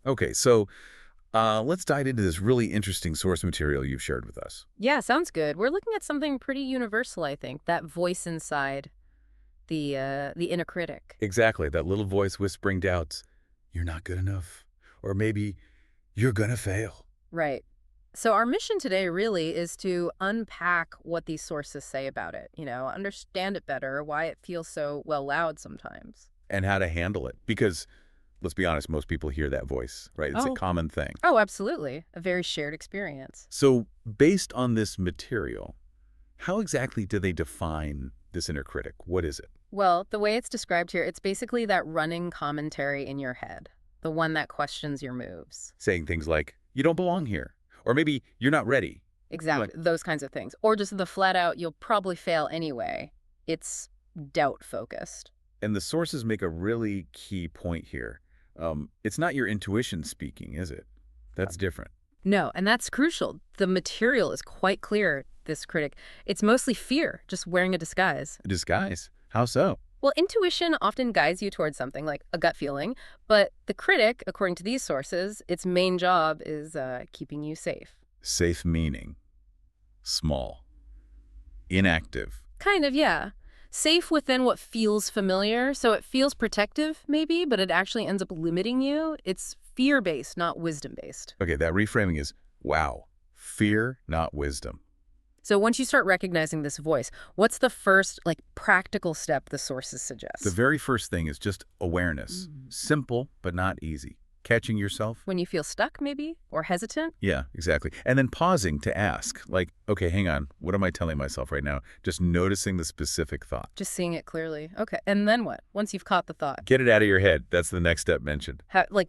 Okay, so let's dive into this really interesting source material you've shared with us. Yeah, sounds good. We're looking at something pretty universal, I think. That voice inside the inner critic. Exactly, that little voice whispering doubts. You're not good enough. Or maybe you're gonna fail. Right. So our mission today really is to unpack what these sources say about it, understand it better, why it feels so well loud sometimes. And how to handle it. Because, let's be honest, most people hear that voice, right? It's a Oh, common thing. oh, absolutely. A very shared experience. So, based on this material, how exactly do they define this inner critic? What is it? Well, the way it's described here, it's basically that running commentary in your head, the one that questions your moves. Saying things like, you don't belong here. Or maybe you're not ready. Like, Exactly, those kinds of things. Or just the flat out, you'll probably fail anyway. It's doubt focused. and the sources make a really key point here. It's not your intuition speaking, is it? That's different. No, and that's crucial. The material is quite clear, this critic. It's mostly fear, just wearing a disguise. A disguise. How so? Well, intuition often guides you towards something like a gut feeling, but the critic, according to these sources, its main job is keeping you safe. Safe meaning. Small. Inactive. Kind of, yeah. Safe within what feels familiar, so it feels protective, maybe, but it actually ends up limiting you. It's fear-based, not wisdom-based. Okay, that reframing is, wow, fear, not wisdom. So once you start recognizing this voice, what's the first, practical step the sources The suggest? very first thing is just awareness. Simple, but not easy. Catching yourself. When you feel stuck, maybe, or hesitant? Yeah, exactly. And then pausing to ask, like, okay, hang on, what am I telling myself right now? Just noticing the specific thought. Just seeing it clearly. Okay, and then what? Once you've caught the thought, Get it out of your head. That's the next step mentioned.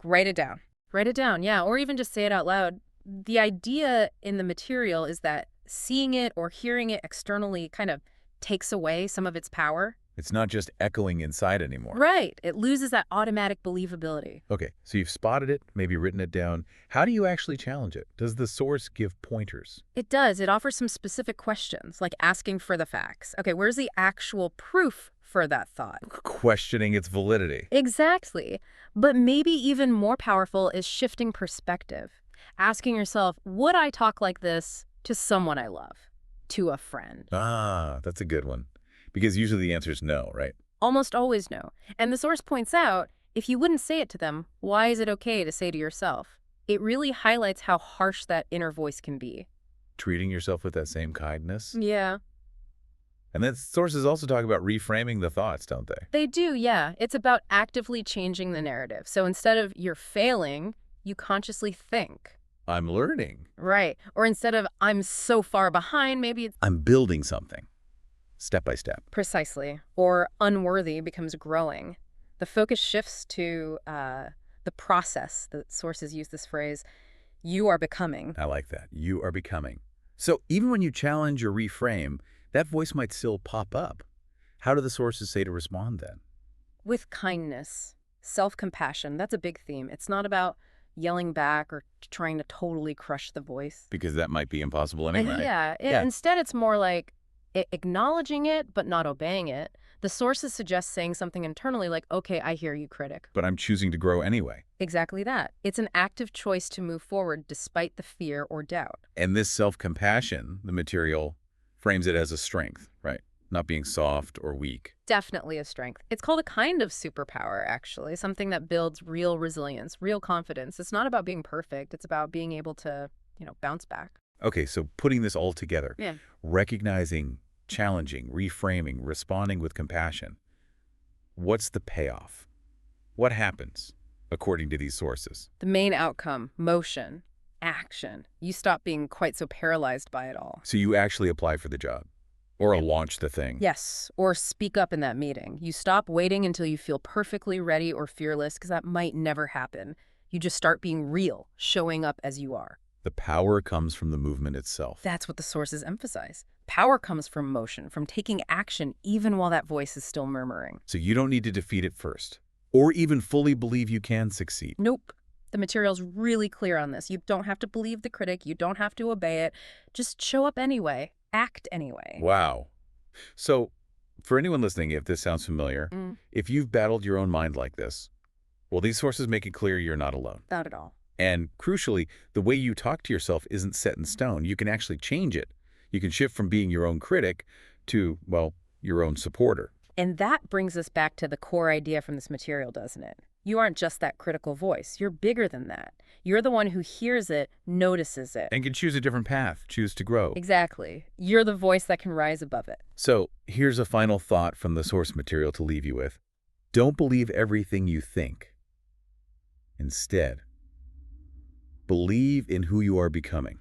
write it down. Write it down, yeah, or even just say it out loud. The idea in the material is that seeing it or hearing it externally kind of takes away some of its power. It's not just echoing inside anymore. Right. It loses that automatic believability. Okay, so you've spotted it, maybe written it down. How do you actually challenge it? Does the source give pointers? It does. It offers some specific questions, like asking for the facts. Okay, where's the actual proof for that thought? Questioning its validity. Exactly. But maybe even more powerful is shifting perspective. Asking yourself, would I talk like this to someone I love? To a friend? Ah, that's a good one. Because usually the answer is no, right? Almost always no. And the source points out, if you wouldn't say it to them, why is it okay to say to yourself? It really highlights how harsh that inner voice can be. Treating yourself with that same kindness. Yeah. And then sources also talk about reframing the thoughts, don't they? They do, yeah. It's about actively changing the narrative. So instead of you're failing, you consciously think. I'm learning. Right. Or instead of I'm so far behind, maybe it's I'm building something, step by step. precisely. Or unworthy becomes growing. The focus shifts to the process. The sources use this phrase, you are becoming. I like that. You are becoming. So even when you challenge or reframe, that voice might still pop up. How do the sources say to respond then? With kindness, self-compassion. That's a big theme. It's not about yelling back or trying to totally crush the voice. Because that might be impossible anyway. Yeah, Yeah. instead it's more like acknowledging it but not obeying it. The sources suggest saying something internally like, okay, I hear you, critic. But I'm choosing to grow anyway. Exactly that. It's an active choice to move forward despite the fear or doubt. And this self-compassion, the material, frames it as a strength, right? Not being soft or weak. Definitely a strength. It's called a kind of superpower, actually, something that builds real resilience, real confidence. It's not about being perfect. It's about being able to, bounce back. Okay, so putting this all together, Yeah. recognizing, challenging, reframing, responding with compassion. What's the payoff? What happens, according to these sources? The main outcome, motion, action. You stop being quite so paralyzed by it all. So you actually apply for the job or launch the thing. Yes, or speak up in that meeting. You stop waiting until you feel perfectly ready or fearless, because that might never happen. You just start being real, showing up as you are. The power comes from the movement itself. That's what the sources emphasize. Power comes from motion, from taking action even while that voice is still murmuring. So you don't need to defeat it first, or even fully believe you can succeed. Nope. The material's really clear on this. You don't have to believe the critic. You don't have to obey it. Just show up anyway. Act anyway. Wow. So for anyone listening, if this sounds familiar, Mm. if you've battled your own mind like this, Well, these sources make it clear you're not alone. Not at all. And crucially, the way you talk to yourself isn't set in stone. You can actually change it. You can shift from being your own critic to, well, your own supporter. And that brings us back to the core idea from this material, doesn't it? You aren't just that critical voice. You're bigger than that. You're the one who hears it, notices it. And can choose a different path, choose to grow. Exactly. You're the voice that can rise above it. So here's a final thought from the source material to leave you with. Don't believe everything you think. Instead, believe in who you are becoming.